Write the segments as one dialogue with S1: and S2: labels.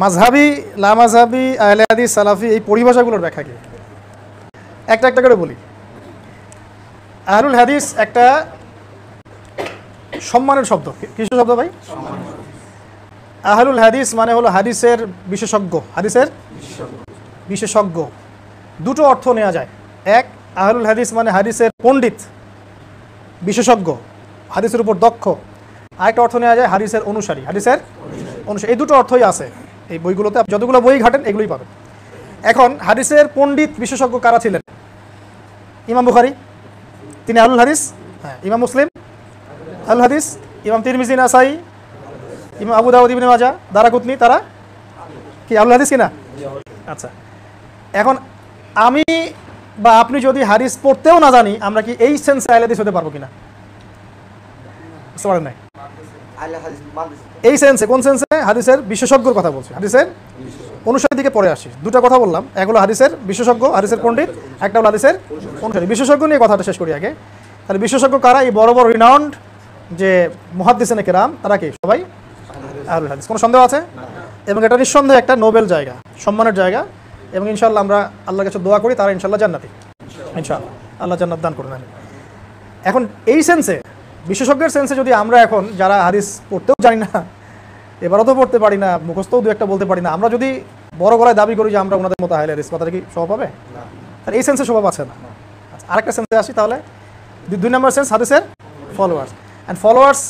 S1: মাযহাবি, লামাযহাবি, আহলে হাদিস, সালাফি এই পরিভাষাগুলোর ব্যাখ্যা কি? একটা একটা করে বলি। আহলুল হাদিস একটা সম্মানের শব্দ। কিসের শব্দ ভাই? আহলুল হাদিস মানে হলো হাদিসের বিশেষজ্ঞ। হাদিসের বিশেষজ্ঞ দুটো অর্থ নেওয়া যায়। এক, আহলুল হাদিস মানে হাদিসের পণ্ডিত, বিশেষজ্ঞ, হাদিসের উপর দক্ষ। আরেকটা অর্থ নেওয়া যায় হাদিসের অনুসারী। হাদিসের অনুসারী, এই দুটো অর্থই আছে এই বইগুলোতে। যতগুলো বই ঘাটেন এগুলোই পাবেন। এখন হাদিসের পণ্ডিত বিশেষজ্ঞ কারা ছিলেন? ইমাম বুখারী, তিনি আহলুল হাদিস। হ্যাঁ। ইমাম মুসলিম আহলুল হাদিস। ইমাম তিরমিজি, নাসাই, ইমাম আবু দাউদ, ইবনে মাজাহ, দারাকুতনি, তারা কি আহলুল হাদিস কিনা? আচ্ছা, এখন আমি বা আপনি যদি হাদিস পড়তেও না জানি, আমরা কি এই সেন্সে আহলে হাদিস হতে পারবো কিনা? বুঝতে পারেন নাই? এই সেন্সে, কোন সেন্সে? হাদিসের বিশেষজ্ঞর কথা বলছি, হাদিসের অনুসারীর দিকে পরে আসি। দুটো কথা বললাম, এক হলো হাদিসের বিশেষজ্ঞ, হাদিসের পণ্ডিত, একটা হলো হাদিসের অনুসারী। বিশেষজ্ঞ নিয়ে কথাটা শেষ করি আগে। তাহলে বিশেষজ্ঞ কারা? এই বড় বড় রিনাউন্ড যে মুহাদ্দিসিনে কেরাম, তারা কি সবাই আহলুল হাদিস? কোনো সন্দেহ আছে? এবং এটা নিঃসন্দেহে একটা নোবেল জায়গা, সম্মানের জায়গা। এবং ইনশাআল্লাহ আমরা আল্লাহর কাছে দোয়া করি তারা ইনশাআল্লাহ জান্নাতি, ইনশাআল্লাহ আল্লাহ জান্নাত দান করবেন। এখন এই সেন্সে, বিশেষজ্ঞের সেন্সে যদি আমরা এখন যারা হাদিস পড়তেও জানি না, এবারও তো পড়তে পারি না, মুখস্থও দু একটা বলতে পারি না, আমরা যদি বড় গলায় দাবি করি যে আমরা ওনাদের মতো আহলে হাদিস, কথাটা কি স্বভাব হবে? তাহলে এই সেন্সে স্বভাব আছে না। আরেকটা সেন্সে আসি তাহলে, 2 নম্বর সেন্স হাদিসের ফলোয়ার্স। অ্যান্ড ফলোয়ার্স,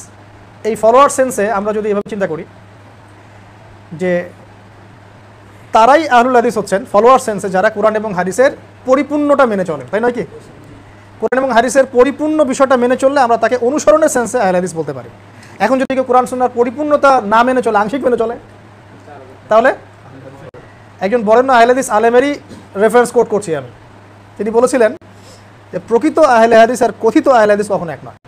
S1: এই ফলোয়ার সেন্সে আমরা যদি এভাবে চিন্তা করি যে তারাই আহলুল হাদিস হচ্ছেন, ফলোয়ার সেন্সে যারা কোরআন এবং হাদিসের পরিপূর্ণটা মেনে চলে, তাই নয় কি? কোরআন এবং হাদিসের পরিপূর্ণ বিষয়টা মেনে চললে আমরা তাকে অনুসরণের সেন্সে আহলে হাদিস বলতে পারি। এখন যদি কেউ কোরআন সুন্নাহর পরিপূর্ণতা না মেনে চলে, আংশিক মেনে চলে, তাহলে একজন বরেণ্য আহলে হাদিস আলেমেরই রেফারেন্স কোট করছি আমি। তিনি বলেছিলেন যে প্রকৃত আহলে হাদিস আর কথিত আহলে হাদিস কখনো এক নয়।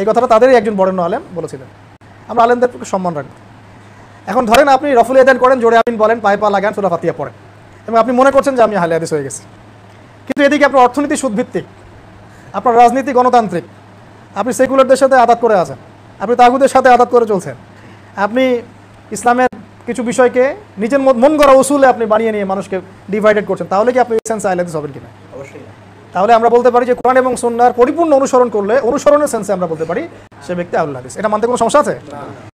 S1: এই কথাটা তাদেরই একজন বরেণ্য আলেম বলেছিলেন। আমরা আলেমদের সম্মান রাখব। এখন ধরেন আপনি রফুল ইয়াদান করেন, জোরে আমিন বলেন, পায়ে পা লাগান, সূরা ফাতিহা পড়েন, এবং আপনি মনে করছেন যে আমি আহলে হাদিস হয়ে গেছি। কিন্তু এদিকে আপনার অর্থনীতি সুদভিত্তিক, আপনার রাজনীতি গণতান্ত্রিক, আপনি সেকুলারদের সাথে আঘাত করে আছেন, আপনি তাগুদের সাথে আঘাত করে চলছেন, আপনি ইসলামের কিছু বিষয়কে নিজের মন গড়া উসুলে আপনি বানিয়ে নিয়ে মানুষকে ডিভাইডেড করছেন, তাহলে কি আপনি সেন্সে আহলে হাদিস হবেন কিনা? অবশ্যই। তাহলে আমরা বলতে পারি যে কোরআন এবং সুন্নাহর পরিপূর্ণ অনুসরণ করলে, অনুসরণের সেন্সে আমরা বলতে পারি সে ব্যক্তি আহলুল হাদিস। এটা মানতে কোনো সমস্যা আছে?